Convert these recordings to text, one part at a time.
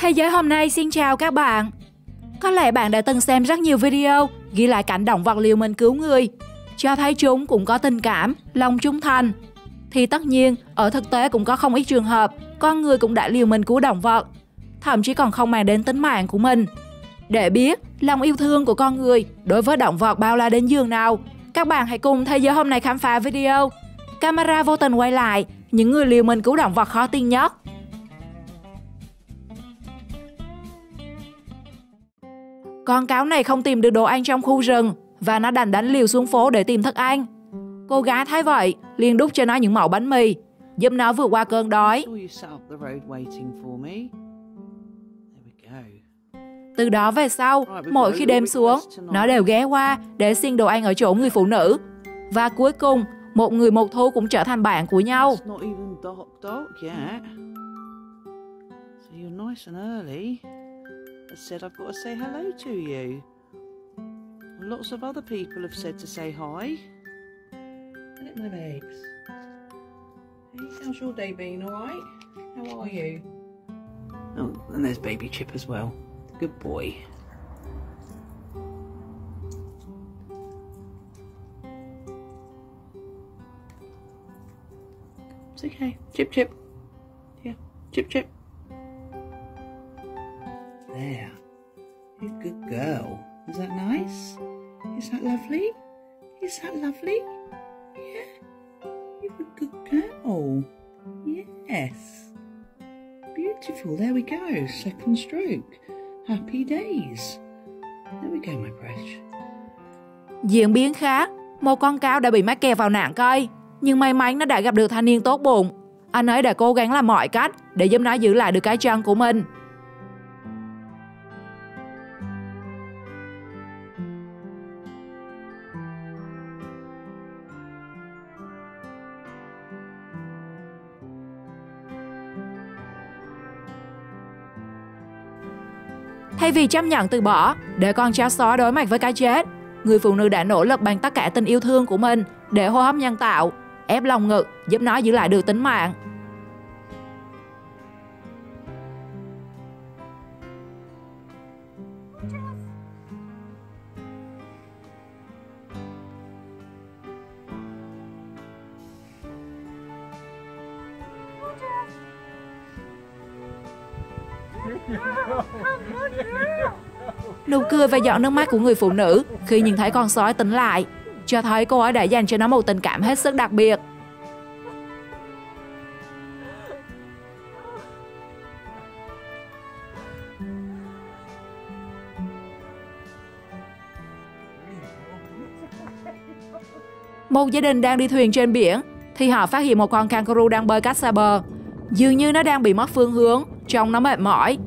Thế giới hôm nay xin chào các bạn. Có lẽ bạn đã từng xem rất nhiều video ghi lại cảnh động vật liều mình cứu người, cho thấy chúng cũng có tình cảm, lòng trung thành. Thì tất nhiên, ở thực tế cũng có không ít trường hợp con người cũng đã liều mình cứu động vật, thậm chí còn không màng đến tính mạng của mình. Để biết lòng yêu thương của con người đối với động vật bao la đến giường nào, các bạn hãy cùng Thế giới hôm nay khám phá video Camera vô tình quay lại những người liều mình cứu động vật khó tin nhất. Con cáo này không tìm được đồ ăn trong khu rừng và nó đành đánh liều xuống phố để tìm thức ăn. Cô gái thấy vậy liền đút cho nó những mẩu bánh mì, giúp nó vượt qua cơn đói. Từ đó về sau, mỗi khi đêm xuống, nó đều ghé qua để xin đồ ăn ở chỗ người phụ nữ. Và cuối cùng, một người một thú cũng trở thành bạn của nhau. Said I've got to say hello to you. Lots of other people have said to say hi. Look at my legs. Hey, how's your day been? All right? How are you? Oh, and there's Baby Chip as well. Good boy. It's okay. Chip, Chip. Yeah, Chip, Chip. There. You good girl. Is that nice? Is that lovely? Is that lovely? Yeah. You're a good girl. Yes. Beautiful. There we go. Second stroke. Happy days. There we go, my precious. Diễn biến khác, một con cáo đã bị mắc kẹt vào nạn cây, nhưng may mắn nó đã gặp được thanh niên tốt bụng. Anh ấy đã cố gắng làm mọi cách để giúp nó giữ lại được cái chân của mình. Thay vì chấp nhận từ bỏ để con chó sói đối mặt với cái chết, người phụ nữ đã nỗ lực bằng tất cả tình yêu thương của mình để hô hấp nhân tạo, ép lồng ngực giúp nó giữ lại được tính mạng. Nụ cười và giọt nước mắt của người phụ nữ khi nhìn thấy con sói tỉnh lại cho thấy cô ấy đã dành cho nó một tình cảm hết sức đặc biệt. Một gia đình đang đi thuyền trên biển thì họ phát hiện một con kangaroo đang bơi cách xa bờ. Dường như nó đang bị mất phương hướng, trông nó mệt mỏi.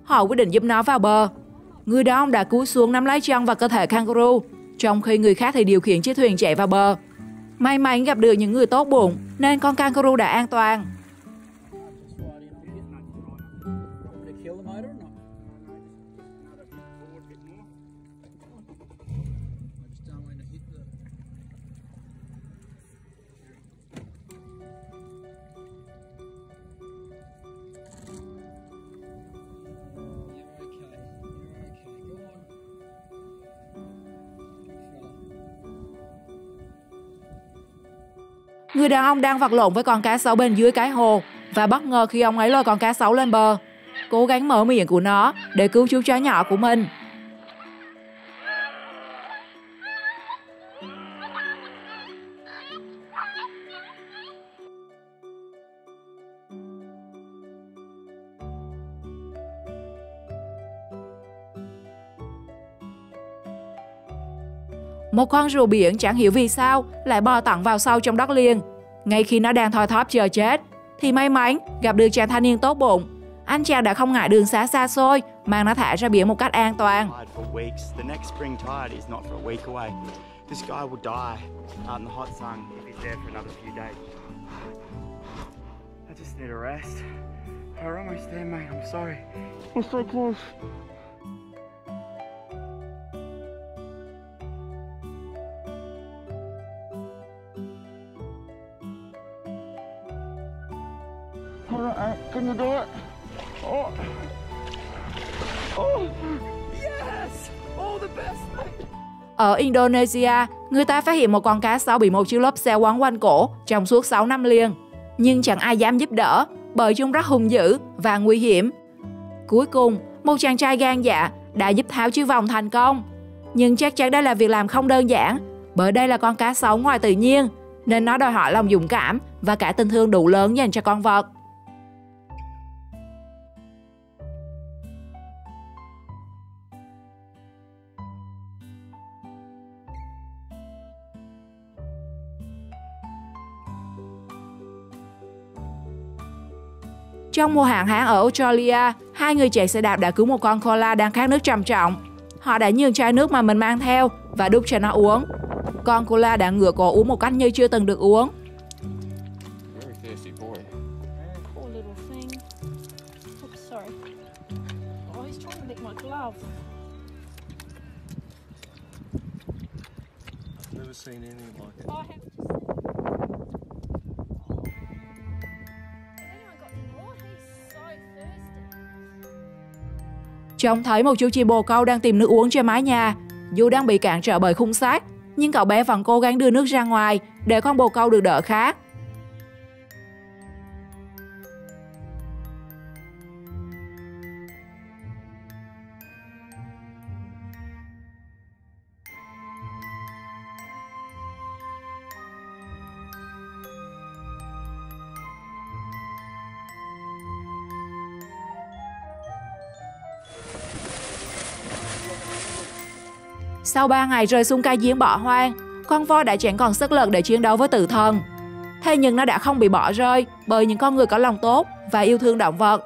Họ quyết định giúp nó vào bờ. Người đàn ông đã cúi xuống nắm lấy chân và cơ thể kangaroo, trong khi người khác thì điều khiển chiếc thuyền chạy vào bờ. May mắn gặp được những người tốt bụng nên con kangaroo đã an toàn. Người đàn ông đang vật lộn với con cá sấu bên dưới cái hồ và bất ngờ khi ông ấy lôi con cá sấu lên bờ, cố gắng mở miệng của nó để cứu chú chó nhỏ của mình. Một con rùa biển chẳng hiểu vì sao lại bò thẳng vào sâu trong đất liền. Ngay khi nó đang thoi thóp chờ chết, thì may mắn gặp được chàng thanh niên tốt bụng. Anh chàng đã không ngại đường xá xa xôi, mang nó thả ra biển một cách an toàn. Can you do it? Oh. Oh. Yes. Oh, the best. Ở Indonesia, người ta phát hiện một con cá sấu bị một chiếc lốp xe quấn quanh cổ trong suốt 6 năm liền. Nhưng chẳng ai dám giúp đỡ bởi chúng rất hung dữ và nguy hiểm. Cuối cùng, một chàng trai gan dạ đã giúp tháo chiếc vòng thành công. Nhưng chắc chắn đây là việc làm không đơn giản, bởi đây là con cá sấu ngoài tự nhiên, nên nó đòi hỏi lòng dũng cảm và cả tình thương đủ lớn dành cho con vật. Trong mùa hạn hán ở Australia, 2 người chạy xe đạp đã cứu một con koala đang khát nước trầm trọng. Họ đã nhường chai nước mà mình mang theo và đút cho nó uống. Con koala đã ngửa cổ uống một cách như chưa từng được uống. Trông thấy một chú chim bồ câu đang tìm nước uống trên mái nhà. Dù đang bị cản trở bởi khung sắt, nhưng cậu bé vẫn cố gắng đưa nước ra ngoài để con bồ câu được đỡ khát. Sau 3 ngày rơi xuống cái giếng bỏ hoang, con voi đã chẳng còn sức lực để chiến đấu với tử thần. Thế nhưng nó đã không bị bỏ rơi bởi những con người có lòng tốt và yêu thương động vật.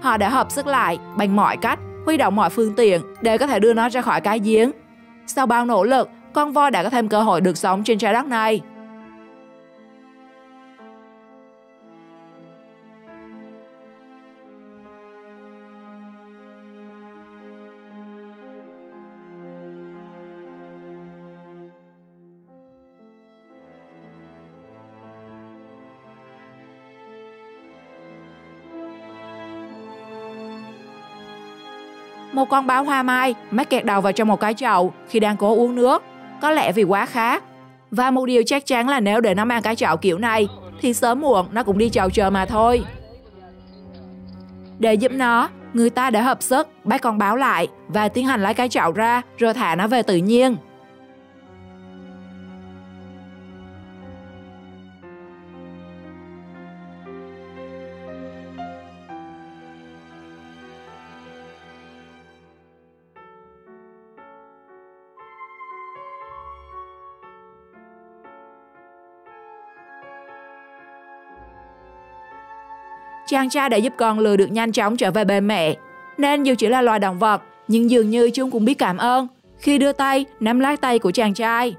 Họ đã hợp sức lại bằng mọi cách, huy động mọi phương tiện để có thể đưa nó ra khỏi cái giếng. Sau bao nỗ lực, con voi đã có thêm cơ hội được sống trên trái đất này. Một con báo hoa mai mắc kẹt đầu vào trong một cái chậu khi đang cố uống nước, có lẽ vì quá khát. Và một điều chắc chắn là nếu để nó mang cái chậu kiểu này, thì sớm muộn nó cũng đi chầu chờ mà thôi. Để giúp nó, người ta đã hợp sức bắt con báo lại và tiến hành lấy cái chậu ra rồi thả nó về tự nhiên. Chàng trai đã giúp con lừa được nhanh chóng trở về bên mẹ. Nên dù chỉ là loài động vật, nhưng dường như chúng cũng biết cảm ơn khi đưa tay nắm lấy tay của chàng trai.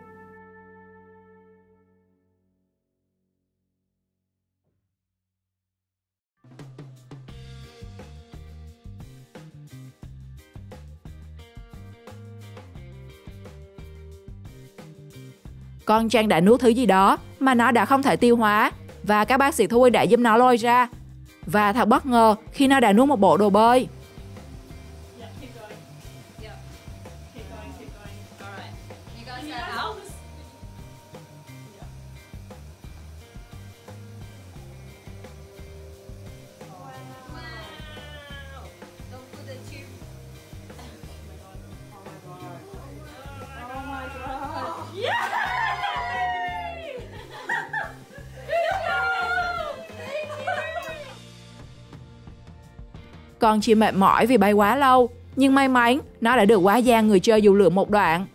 Con Trang đã nuốt thứ gì đó mà nó đã không thể tiêu hóa, và các bác sĩ thú y đã giúp nó lôi ra. Và thật bất ngờ khi nó đã nuốt một bộ đồ bơi. Con chim mệt mỏi vì bay quá lâu, nhưng may mắn nó đã được quá giang người chơi dù lượn một đoạn.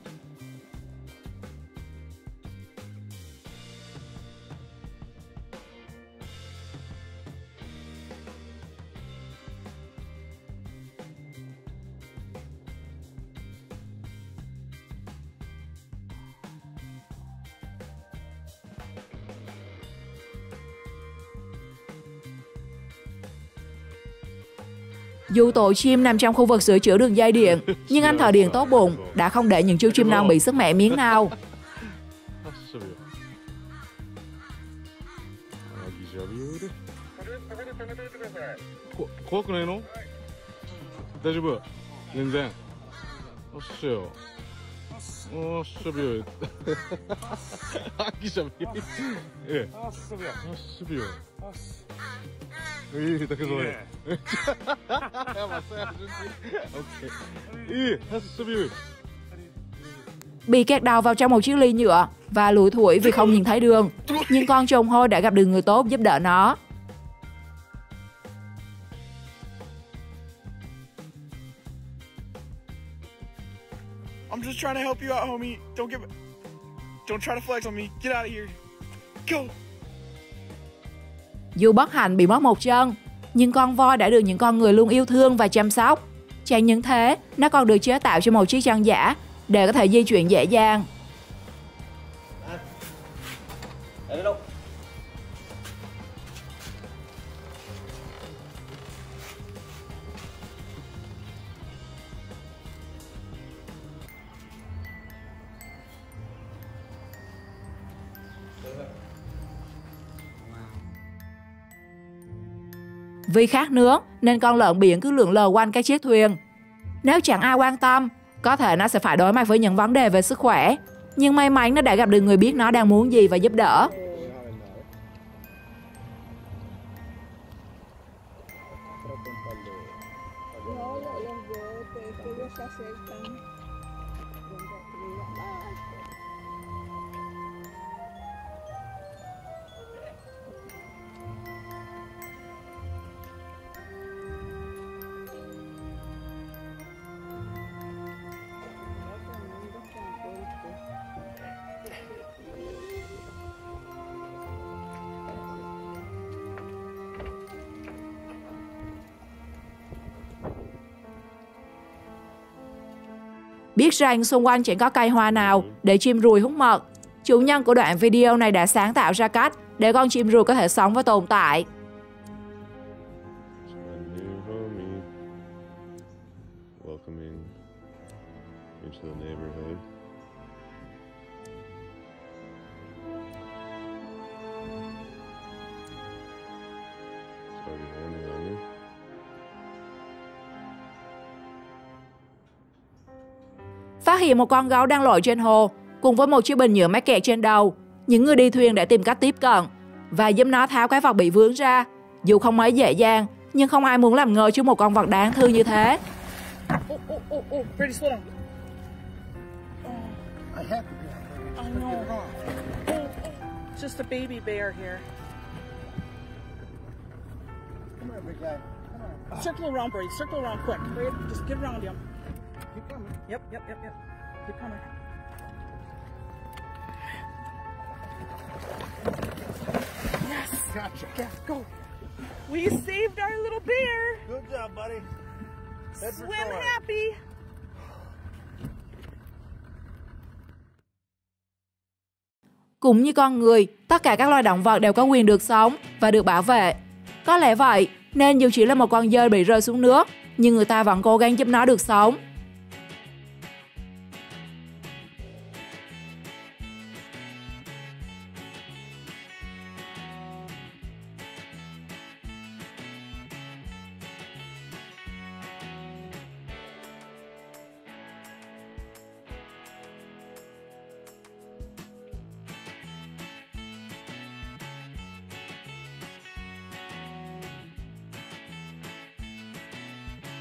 Dù tổ chim nằm trong khu vực sửa chữa đường dây điện, nhưng anh thợ điện tốt bụng đã không để những chú chim non bị sứt mẻ miếng nào. しゃびよる。怖くないの？大丈夫？全然。おっしゃよ。おっしゃびよ。あきしゃびよ。ええ。あっしゃびよ。あっしゃびよ。いいだけどね。Bị kẹt đầu vào trong một chiếc ly nhựa và lủi thủi vì không nhìn thấy đường. Nhưng con trồn hôi đã gặp được người tốt giúp đỡ nó. I'm just trying to help you out, homie. Don't try to flex on me. Get out of here. Go. Dù bất hạnh bị mất một chân, nhưng con voi đã được những con người luôn yêu thương và chăm sóc. Chẳng những thế, nó còn được chế tạo cho một chiếc chân giả để có thể di chuyển dễ dàng. Vì khát nước nên con lợn biển cứ lượn lờ quanh cái chiếc thuyền. Nếu chẳng ai quan tâm, có thể nó sẽ phải đối mặt với những vấn đề về sức khỏe. Nhưng may mắn nó đã gặp được người biết nó đang muốn gì và giúp đỡ. Biết rằng xung quanh chẳng có cây hoa nào để chim ruồi hút mật, chủ nhân của đoạn video này đã sáng tạo ra cách để con chim ruồi có thể sống và tồn tại. Phát hiện một con gấu đang lội trên hồ cùng với một chiếc bình nhựa mắc kẹt trên đầu, những người đi thuyền đã tìm cách tiếp cận và giúp nó tháo cái vật bị vướng ra. Dù không mấy dễ dàng, nhưng không ai muốn làm ngơ trước một con vật đáng thương như thế. Brady, slow down. I have to be. I know. It's just a baby bear here. Come here, big guy. Come on. Circle around, Brady. Circle around quick. Brady, just get around him. Keep coming. Yep. Keep coming. Yes. Gotcha. Yeah, go. We saved our little bear. Good job, buddy. Swim happy. Cũng như con người, tất cả các loài động vật đều có quyền được sống và được bảo vệ. Có lẽ vậy, nên dù chỉ là một con dơi bị rơi xuống nước, nhưng người ta vẫn cố gắng giúp nó được sống.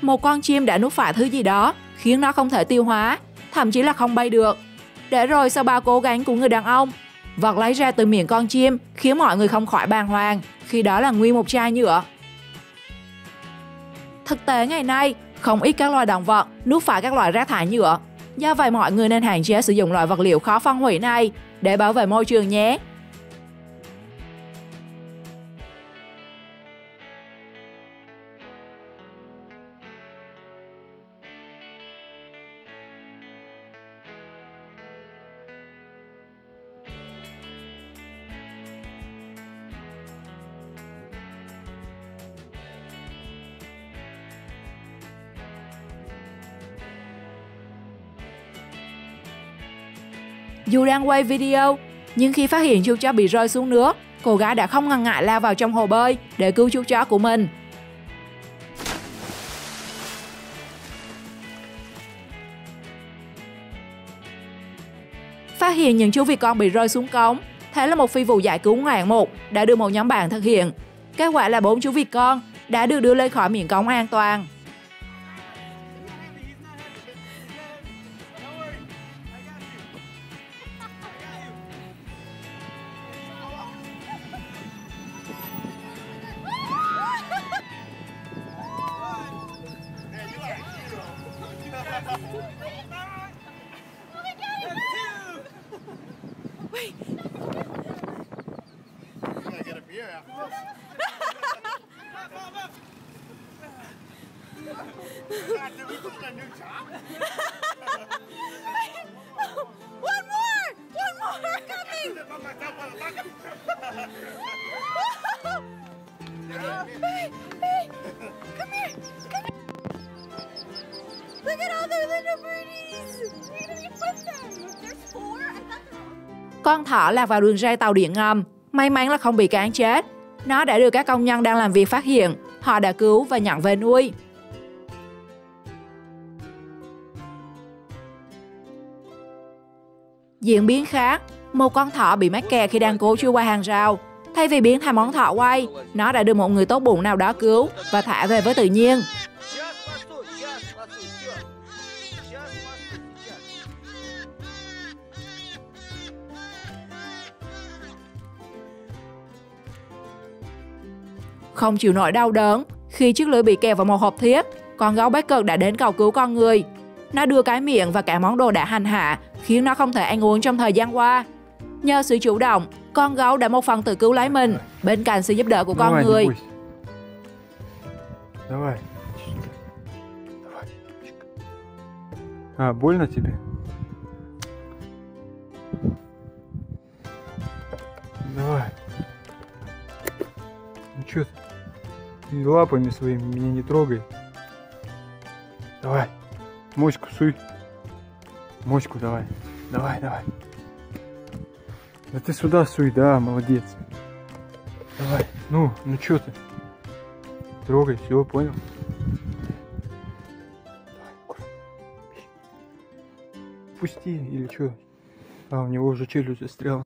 Một con chim đã nuốt phải thứ gì đó, khiến nó không thể tiêu hóa, thậm chí là không bay được. Để rồi sau bao cố gắng của người đàn ông, vật lấy ra từ miệng con chim khiến mọi người không khỏi bàng hoàng, khi đó là nguyên một chai nhựa. Thực tế ngày nay, không ít các loài động vật nuốt phải các loại rác thải nhựa. Do vậy mọi người nên hạn chế sử dụng loại vật liệu khó phân hủy này để bảo vệ môi trường nhé. Dù đang quay video, nhưng khi phát hiện chú chó bị rơi xuống nước, cô gái đã không ngần ngại lao vào trong hồ bơi để cứu chú chó của mình. Phát hiện những chú vịt con bị rơi xuống cống, thế là một phi vụ giải cứu ngoạn mục đã được một nhóm bạn thực hiện. Kết quả là 4 chú vịt con đã được đưa lên khỏi miệng cống an toàn. One more coming. Come here. Look at all those little birdies. Where did you put them? There's 4. I thought there were... Con thỏ lạc vào đường ray tàu điện ngầm. May mắn là không bị cán chết. Nó đã được các công nhân đang làm việc phát hiện. Họ đã cứu và nhận về nuôi. Diễn biến khác, một con thỏ bị mắc kẹt khi đang cố chui qua hàng rào. Thay vì biến thành món thỏ quay, nó đã được một người tốt bụng nào đó cứu và thả về với tự nhiên. Không chịu nổi đau đớn, khi chiếc lưỡi bị kẹp vào một hộp thiếc, con gấu Becker đã đến cầu cứu con người. Nó đưa cái miệng và cả món đồ đã hành hạ, khiến nó không thể ăn uống trong thời gian qua. Nhờ sự chủ động, con gấu đã một phần tự cứu lấy mình, bên cạnh sự giúp đỡ của con người. Давай. Больно тебе? Давай. Ну чё ты лапами своими меня не трогай. Давай. Моську суй. Моську давай. Давай. Да ты сюда суй, да, молодец. Давай. Ну чё ты? Трогай, все, понял? Давай, аккуратно. Пусти или что? У него уже челюсть застряла.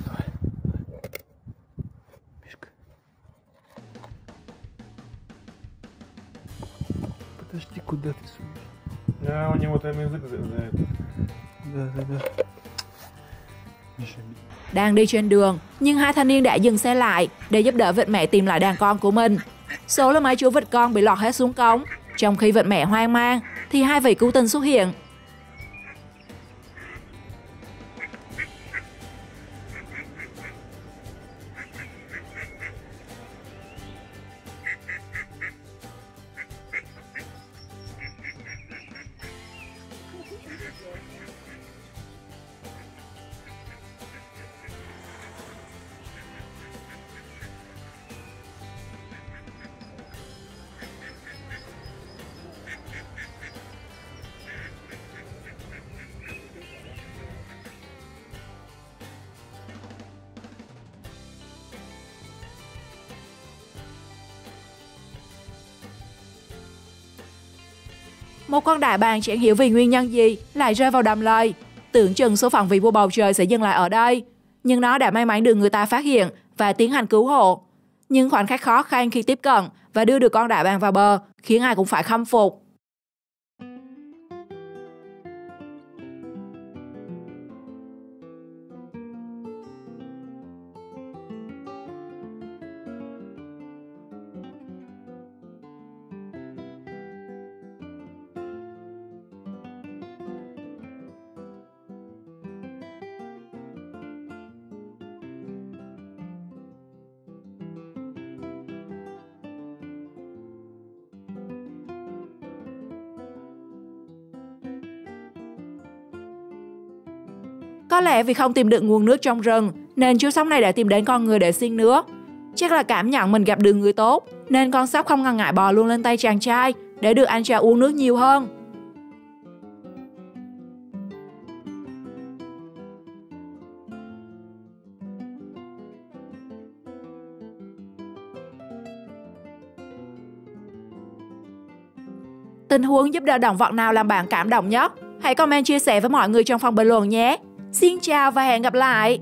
Давай. Мишка. Подожди, куда ты суешь? Да, у него там язык за это. Да. Миша. Đang đi trên đường, nhưng hai thanh niên đã dừng xe lại để giúp đỡ vịt mẹ tìm lại đàn con của mình. Số là mấy chú vịt con bị lọt hết xuống cống. Trong khi vịt mẹ hoang mang, thì hai vị cứu tinh xuất hiện. Một con đại bàng chẳng hiểu vì nguyên nhân gì lại rơi vào đầm lầy. Tưởng chừng số phận vị vua bầu trời sẽ dừng lại ở đây. Nhưng nó đã may mắn được người ta phát hiện và tiến hành cứu hộ. Nhưng khoảnh khắc khó khăn khi tiếp cận và đưa được con đại bàng vào bờ khiến ai cũng phải khâm phục. Có lẽ vì không tìm được nguồn nước trong rừng, nên chú sóc này đã tìm đến con người để xin nước. Chắc là cảm nhận mình gặp được người tốt, nên con sóc không ngần ngại bò luôn lên tay chàng trai để được anh cho uống nước nhiều hơn. Tình huống giúp đỡ động vật nào làm bạn cảm động nhất? Hãy comment chia sẻ với mọi người trong phần bình luận nhé. Xin chào và hẹn gặp lại!